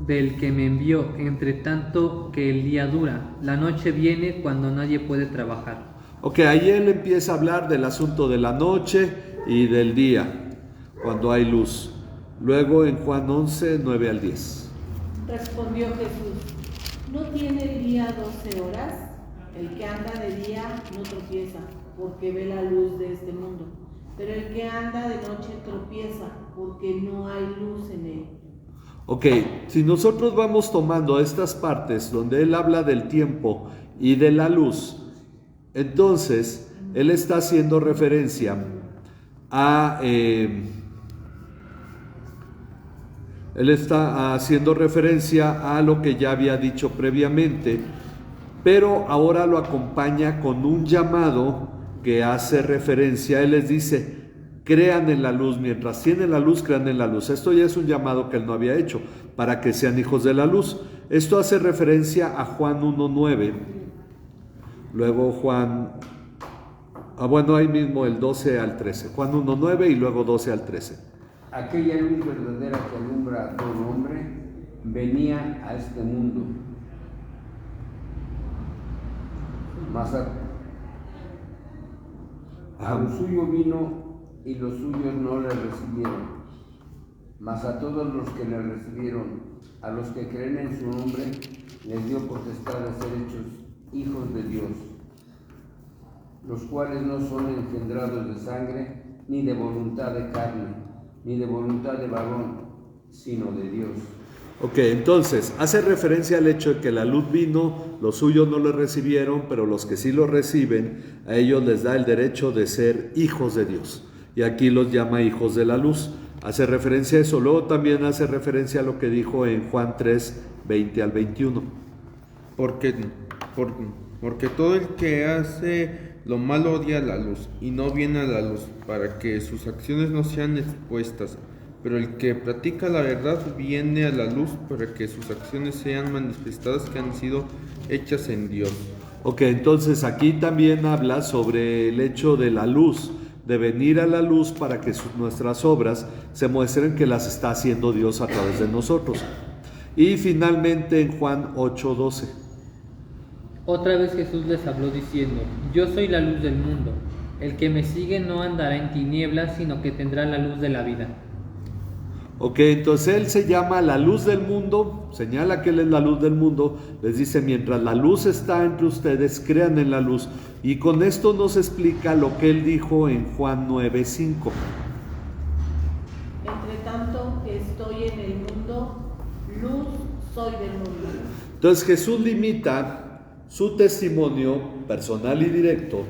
del que me envió, entre tanto que el día dura. La noche viene cuando nadie puede trabajar. Ok, ahí Él empieza a hablar del asunto de la noche y del día, cuando hay luz. Luego en Juan 11, 9 al 10. Respondió Jesús, ¿no tiene el día 12 horas? El que anda de día no tropieza, porque ve la luz de este mundo. Pero el que anda de noche tropieza, porque no hay luz en él. Ok, si nosotros vamos tomando estas partes donde Él habla del tiempo y de la luz, entonces Él está haciendo referencia a Él está haciendo referencia a lo que ya había dicho previamente, pero ahora lo acompaña con un llamado que hace referencia. Él les dice: crean en la luz, mientras tienen la luz, crean en la luz. Esto ya es un llamado que él no había hecho, para que sean hijos de la luz. Esto hace referencia a Juan 1:9. Luego Juan, ahí mismo el 12 al 13. Juan 1:9 y luego 12 al 13. Aquella luz verdadera que alumbra a todo hombre venía a este mundo. Mas a lo suyo vino y los suyos no le recibieron. Mas a todos los que le recibieron, a los que creen en su nombre, les dio potestad de ser hechos hijos de Dios, los cuales no son engendrados de sangre, ni de voluntad de carne, ni de voluntad de varón, sino de Dios. Ok, entonces hace referencia al hecho de que la luz vino, los suyos no le recibieron, pero los que sí lo reciben, a ellos les da el derecho de ser hijos de Dios. Y aquí los llama hijos de la luz. Hace referencia a eso. Luego también hace referencia a lo que dijo en Juan 3, 20 al 21. Porque todo el que hace lo malo odia la luz y no viene a la luz para que sus acciones no sean expuestas. Pero el que practica la verdad viene a la luz para que sus acciones sean manifestadas que han sido hechas en Dios. Ok, entonces aquí también habla sobre el hecho de la luz, de venir a la luz para que nuestras obras se muestren que las está haciendo Dios a través de nosotros. Y finalmente en Juan 8:12. Otra vez Jesús les habló diciendo: yo soy la luz del mundo. El que me sigue no andará en tinieblas, sino que tendrá la luz de la vida. Ok, entonces él se llama la luz del mundo, señala que él es la luz del mundo, les dice: mientras la luz está entre ustedes, crean en la luz. Y con esto nos explica lo que él dijo en Juan 9:5. Entre tanto que estoy en el mundo, luz soy del mundo. Entonces Jesús limita su testimonio personal y directo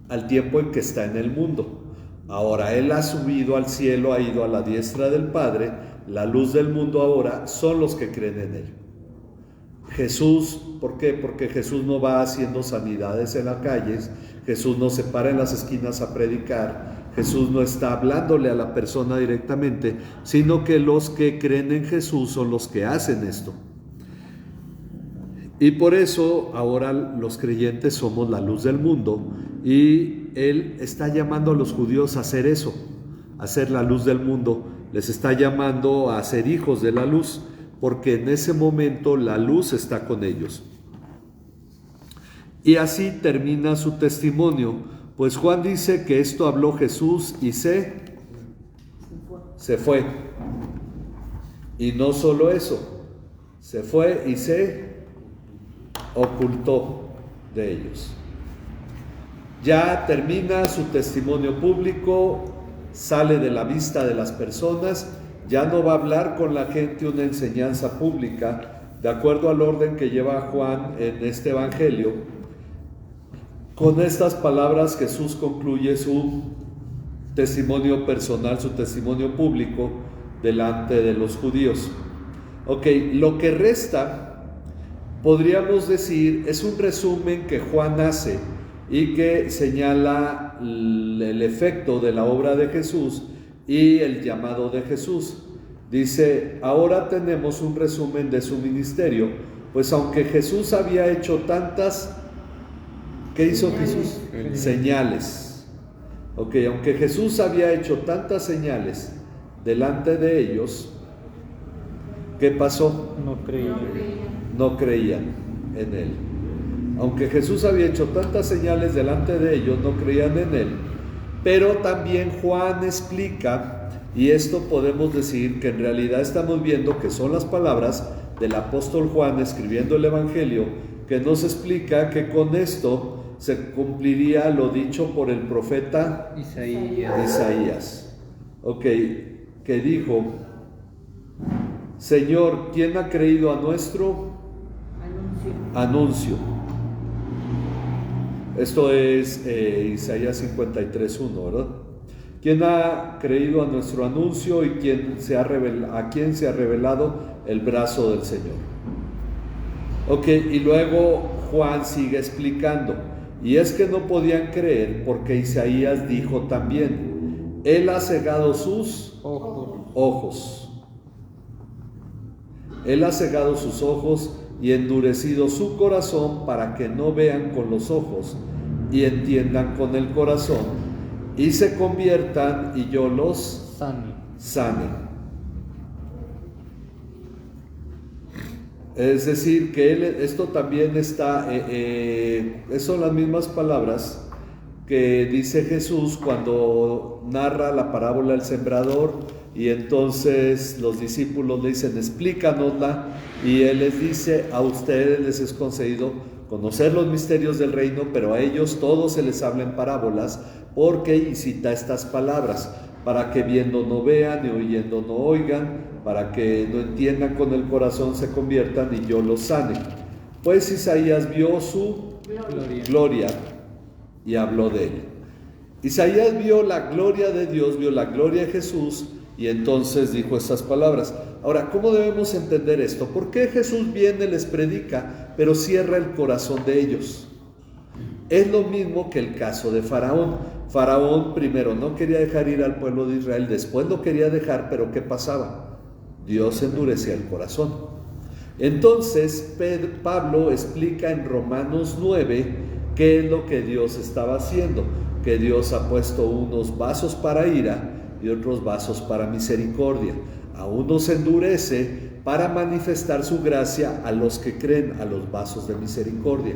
al tiempo en que está en el mundo. Ahora Él ha subido al cielo, ha ido a la diestra del Padre. La luz del mundo ahora son los que creen en Él. Jesús, ¿por qué? Porque Jesús no va haciendo sanidades en las calles, Jesús no se para en las esquinas a predicar, Jesús no está hablándole a la persona directamente, sino que los que creen en Jesús son los que hacen esto. Y por eso ahora los creyentes somos la luz del mundo, y Él está llamando a los judíos a hacer eso, a ser la luz del mundo. Les está llamando a ser hijos de la luz, porque en ese momento la luz está con ellos. Y así termina su testimonio, pues Juan dice que esto habló Jesús y se fue. Y no solo eso, se fue y se ocultó de ellos. Ya termina su testimonio público, sale de la vista de las personas, ya no va a hablar con la gente una enseñanza pública, de acuerdo al orden que lleva Juan en este evangelio. Con estas palabras Jesús concluye su testimonio personal, su testimonio público delante de los judíos. Ok, lo que resta, podríamos decir, es un resumen que Juan hace y que señala el efecto de la obra de Jesús y el llamado de Jesús. Dice: ahora tenemos un resumen de su ministerio, pues aunque Jesús había hecho tantas, ¿qué hizo Jesús? Señales. Ok, aunque Jesús había hecho tantas señales delante de ellos, ¿qué pasó? No creían en Él. Aunque Jesús había hecho tantas señales delante de ellos, no creían en Él. Pero también Juan explica, y esto podemos decir que en realidad estamos viendo que son las palabras del apóstol Juan escribiendo el Evangelio, que nos explica que con esto se cumpliría lo dicho por el profeta Isaías. Ok, que dijo: Señor, ¿quién ha creído a nuestro anuncio? Esto es Isaías 53:1, ¿verdad? ¿Quién ha creído a nuestro anuncio y a quién se ha revelado el brazo del Señor? Ok, y luego Juan sigue explicando. Y es que no podían creer porque Isaías dijo también: Él ha cegado sus ojos. Él ha cegado sus ojos y endurecido su corazón para que no vean con los ojos y entiendan con el corazón y se conviertan y yo los sane. Es decir, que esto también está, son las mismas palabras que dice Jesús cuando narra la parábola del sembrador, y entonces los discípulos le dicen: explícanosla, y él les dice: a ustedes les es concedido conocer los misterios del reino, pero a ellos todos se les habla en parábolas, porque, y cita estas palabras, para que viendo no vean y oyendo no oigan, para que no entiendan con el corazón, se conviertan y yo los sane. Pues Isaías vio su gloria y habló de él. Isaías vio la gloria de Dios, vio la gloria de Jesús, y entonces dijo estas palabras. Ahora, ¿cómo debemos entender esto? ¿Por qué Jesús viene, les predica, pero cierra el corazón de ellos? Es lo mismo que el caso de Faraón. Faraón primero no quería dejar ir al pueblo de Israel, después lo quería dejar, pero ¿qué pasaba? Dios endurecía el corazón. Entonces Pablo explica en Romanos 9 qué es lo que Dios estaba haciendo, que Dios ha puesto unos vasos para ira y otros vasos para misericordia. A unos endurece para manifestar su gracia a los que creen, a los vasos de misericordia.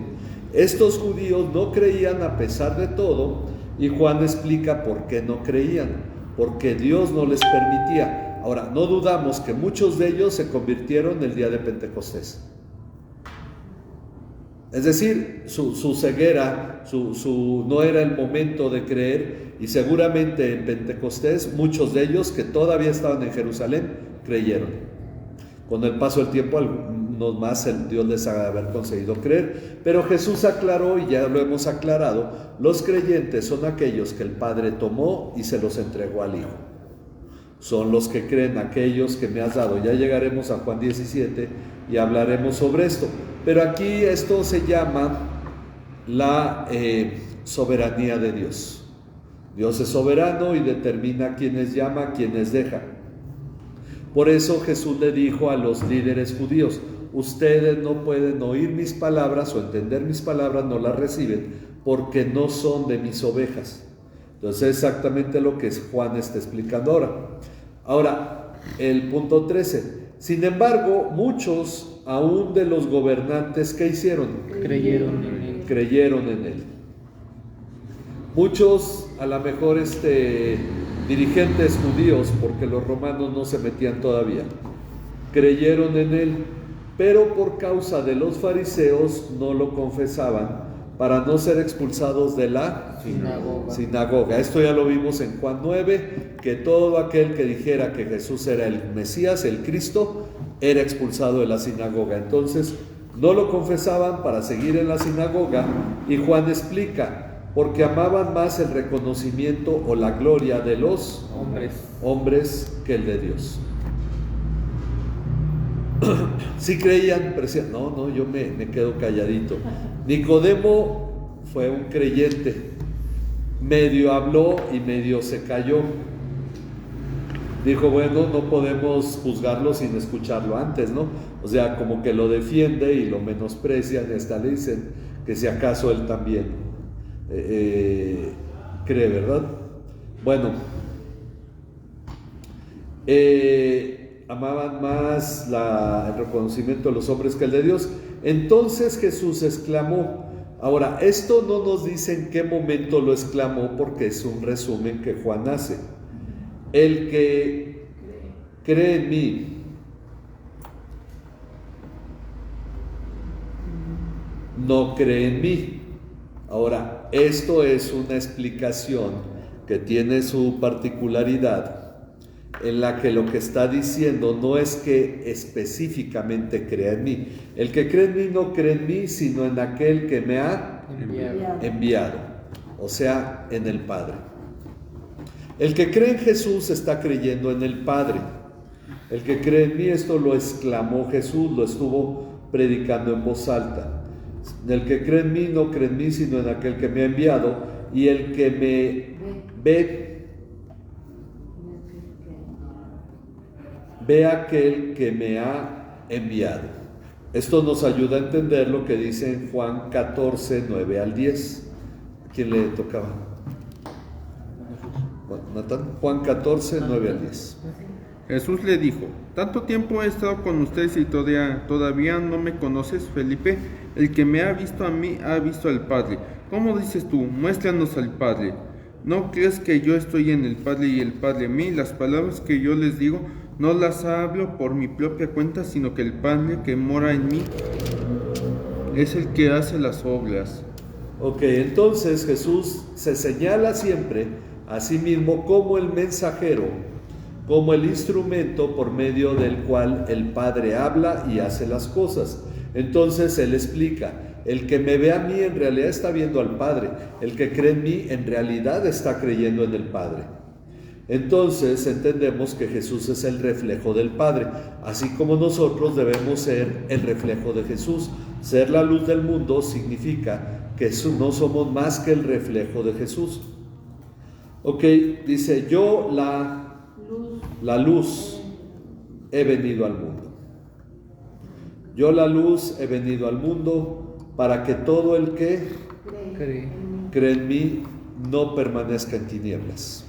Estos judíos no creían a pesar de todo, y Juan explica por qué no creían, porque Dios no les permitía. Ahora, no dudamos que muchos de ellos se convirtieron el día de Pentecostés. Es decir, su ceguera, no era el momento de creer, y seguramente en Pentecostés muchos de ellos que todavía estaban en Jerusalén creyeron. Con el paso del tiempo, algunos más Dios les ha de haber conseguido creer, pero Jesús aclaró, y ya lo hemos aclarado: los creyentes son aquellos que el Padre tomó y se los entregó al Hijo. Son los que creen, aquellos que me has dado. Ya llegaremos a Juan 17 y hablaremos sobre esto. Pero aquí esto se llama la soberanía de Dios. Dios es soberano y determina quiénes llama, quiénes deja. Por eso Jesús le dijo a los líderes judíos: ustedes no pueden oír mis palabras o entender mis palabras, no las reciben, porque no son de mis ovejas. Entonces es exactamente lo que Juan está explicando ahora. Ahora, el punto 13. Sin embargo, muchos aún de los gobernantes, ¿qué hicieron? Creyeron en él. Muchos, a lo mejor dirigentes judíos, porque los romanos no se metían todavía, creyeron en él, pero por causa de los fariseos no lo confesaban, para no ser expulsados de la sinagoga. Esto ya lo vimos en Juan 9, que todo aquel que dijera que Jesús era el Mesías, el Cristo, era expulsado de la sinagoga. Entonces no lo confesaban para seguir en la sinagoga, y Juan explica: porque amaban más el reconocimiento o la gloria de los hombres que el de Dios. Sí creían, pero decían: no, yo me quedo calladito. Nicodemo fue un creyente, medio habló y medio se cayó. Dijo: bueno, no podemos juzgarlo sin escucharlo antes, ¿no? O sea, como que lo defiende y lo menosprecian, y hasta le dicen que si acaso él también cree, ¿verdad? Bueno, amaban más el reconocimiento de los hombres que el de Dios. Entonces Jesús exclamó. Ahora, esto no nos dice en qué momento lo exclamó, porque es un resumen que Juan hace. El que cree en mí no cree en mí. Ahora, esto es una explicación que tiene su particularidad, en la que lo que está diciendo no es que específicamente crea en mí. El que cree en mí no cree en mí, sino en aquel que me ha enviado, o sea, en el Padre. El que cree en Jesús está creyendo en el Padre. El que cree en mí, esto lo exclamó Jesús, lo estuvo predicando en voz alta. El que cree en mí no cree en mí, sino en aquel que me ha enviado. Y el que me ve a aquel que me ha enviado. Esto nos ayuda a entender lo que dice en Juan 14, 9 al 10. ¿Quién le tocaba? Bueno, Natán. Juan 14, 9 al 10. Jesús le dijo: tanto tiempo he estado con ustedes y todavía no me conoces, Felipe. El que me ha visto a mí ha visto al Padre. ¿Cómo dices tú? Muéstranos al Padre. ¿No crees que yo estoy en el Padre y el Padre en mí? Las palabras que yo les digo no las hablo por mi propia cuenta, sino que el Padre que mora en mí es el que hace las obras. Ok, entonces Jesús se señala siempre a sí mismo como el mensajero, como el instrumento por medio del cual el Padre habla y hace las cosas. Entonces Él explica: el que me ve a mí en realidad está viendo al Padre, el que cree en mí en realidad está creyendo en el Padre. Entonces entendemos que Jesús es el reflejo del Padre, así como nosotros debemos ser el reflejo de Jesús. Ser la luz del mundo significa que no somos más que el reflejo de Jesús. Ok, dice: yo la luz he venido al mundo. Yo la luz he venido al mundo para que todo el que cree en mí no permanezca en tinieblas.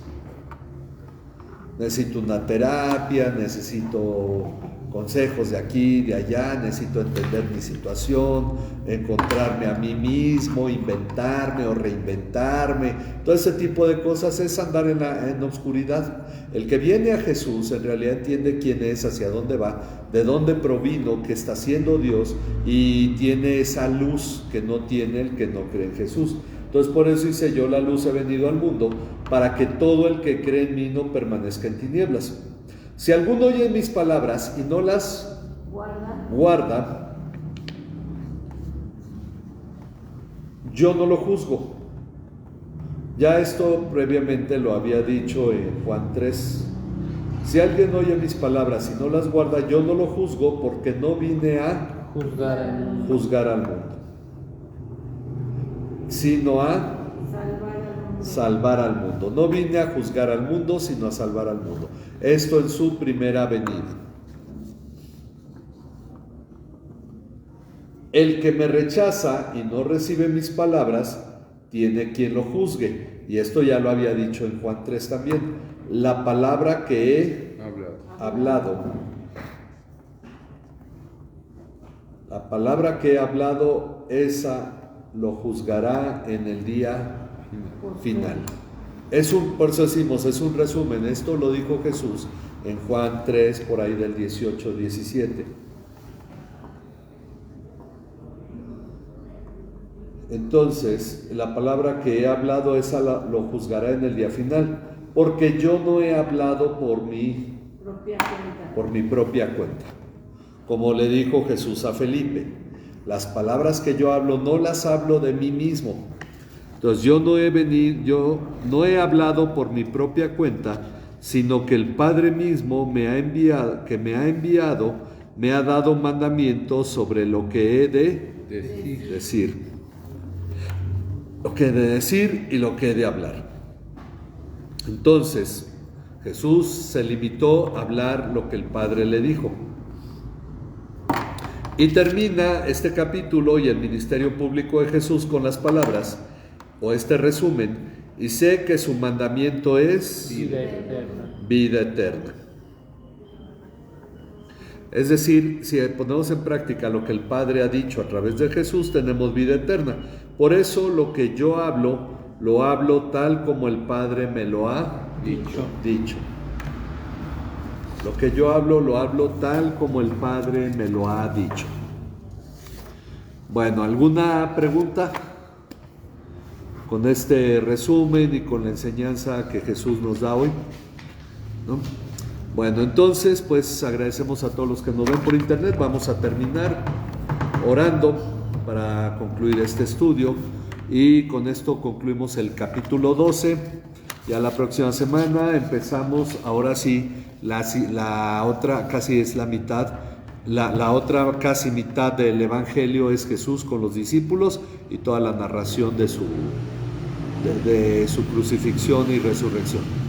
Necesito una terapia, necesito consejos de aquí, de allá, necesito entender mi situación, encontrarme a mí mismo, inventarme o reinventarme. Todo ese tipo de cosas es andar en la oscuridad. El que viene a Jesús en realidad entiende quién es, hacia dónde va, de dónde provino, qué está haciendo Dios, y tiene esa luz que no tiene el que no cree en Jesús. Entonces por eso dice: yo la luz he venido al mundo para que todo el que cree en mí no permanezca en tinieblas. Si alguno oye mis palabras y no las guarda, yo no lo juzgo. Ya esto previamente lo había dicho en Juan 3. Si alguien oye mis palabras y no las guarda, yo no lo juzgo, porque no vine a juzgar al mundo, sino a salvar al mundo. No vine a juzgar al mundo, sino a salvar al mundo. Esto en su primera venida. El que me rechaza y no recibe mis palabras, tiene quien lo juzgue. Y esto ya lo había dicho en Juan 3 también. La palabra que he hablado, la palabra que he hablado, esa lo juzgará en el día final. Por eso decimos, es un resumen. Esto lo dijo Jesús en Juan 3, por ahí del 18-17. Entonces, la palabra que he hablado, esa lo juzgará en el día final, porque yo no he hablado por mi propia cuenta. Como le dijo Jesús a Felipe: las palabras que yo hablo no las hablo de mí mismo. Entonces yo no he hablado por mi propia cuenta, sino que el Padre mismo me ha enviado, me ha dado mandamientos sobre lo que he de decir. Lo que he de decir y lo que he de hablar. Entonces, Jesús se limitó a hablar lo que el Padre le dijo. Y termina este capítulo y el ministerio público de Jesús con las palabras, o este resumen: y sé que su mandamiento es vida eterna. Es decir, si ponemos en práctica lo que el Padre ha dicho a través de Jesús, tenemos vida eterna. Por eso lo que yo hablo, lo hablo tal como el Padre me lo ha dicho. Lo que yo hablo, lo hablo tal como el Padre me lo ha dicho. Bueno, ¿alguna pregunta con este resumen y con la enseñanza que Jesús nos da hoy? ¿No? Bueno, entonces, pues agradecemos a todos los que nos ven por internet. Vamos a terminar orando para concluir este estudio, y con esto concluimos el capítulo 12 Ya la próxima semana empezamos, ahora sí, la otra casi es la mitad. La otra casi mitad del Evangelio es Jesús con los discípulos y toda la narración de su crucifixión y resurrección.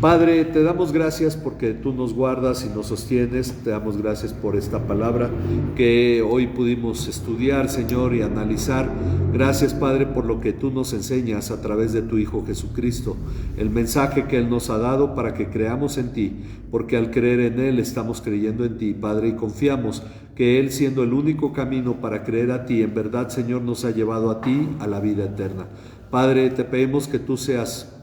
Padre, te damos gracias porque tú nos guardas y nos sostienes. Te damos gracias por esta palabra que hoy pudimos estudiar, Señor, y analizar. Gracias, Padre, por lo que tú nos enseñas a través de tu Hijo Jesucristo, el mensaje que Él nos ha dado para que creamos en ti, porque al creer en Él estamos creyendo en ti, Padre, y confiamos que Él, siendo el único camino para creer a ti, en verdad, Señor, nos ha llevado a ti, a la vida eterna. Padre, te pedimos que tú seas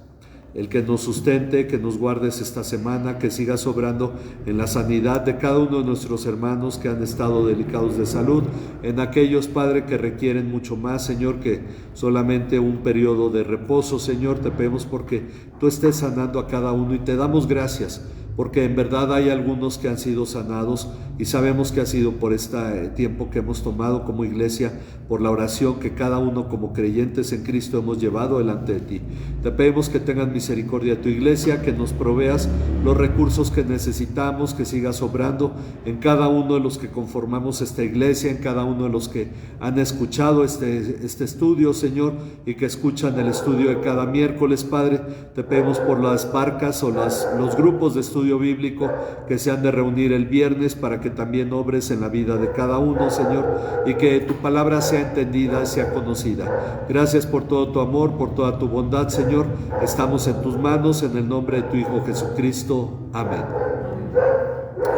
el que nos sustente, que nos guardes esta semana, que sigas obrando en la sanidad de cada uno de nuestros hermanos que han estado delicados de salud, en aquellos, Padre, que requieren mucho más, Señor, que solamente un periodo de reposo, Señor. Te pedimos porque tú estés sanando a cada uno y te damos gracias, porque en verdad hay algunos que han sido sanados y sabemos que ha sido por este tiempo que hemos tomado como iglesia, por la oración que cada uno como creyentes en Cristo hemos llevado delante de ti. Te pedimos que tengas misericordia de tu iglesia, que nos proveas los recursos que necesitamos, que sigas obrando en cada uno de los que conformamos esta iglesia, en cada uno de los que han escuchado este estudio, Señor, y que escuchan el estudio de cada miércoles, Padre. Te pedimos por las barcas o los grupos de estudio bíblico que se han de reunir el viernes para que también obres en la vida de cada uno, Señor, y que tu palabra sea entendida, sea conocida. Gracias por todo tu amor, por toda tu bondad, Señor. Estamos en tus manos, en el nombre de tu Hijo Jesucristo. Amén.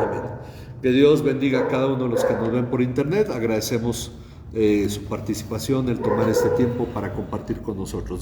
Amén. Que Dios bendiga a cada uno de los que nos ven por internet. Agradecemos su participación, el tomar este tiempo para compartir con nosotros.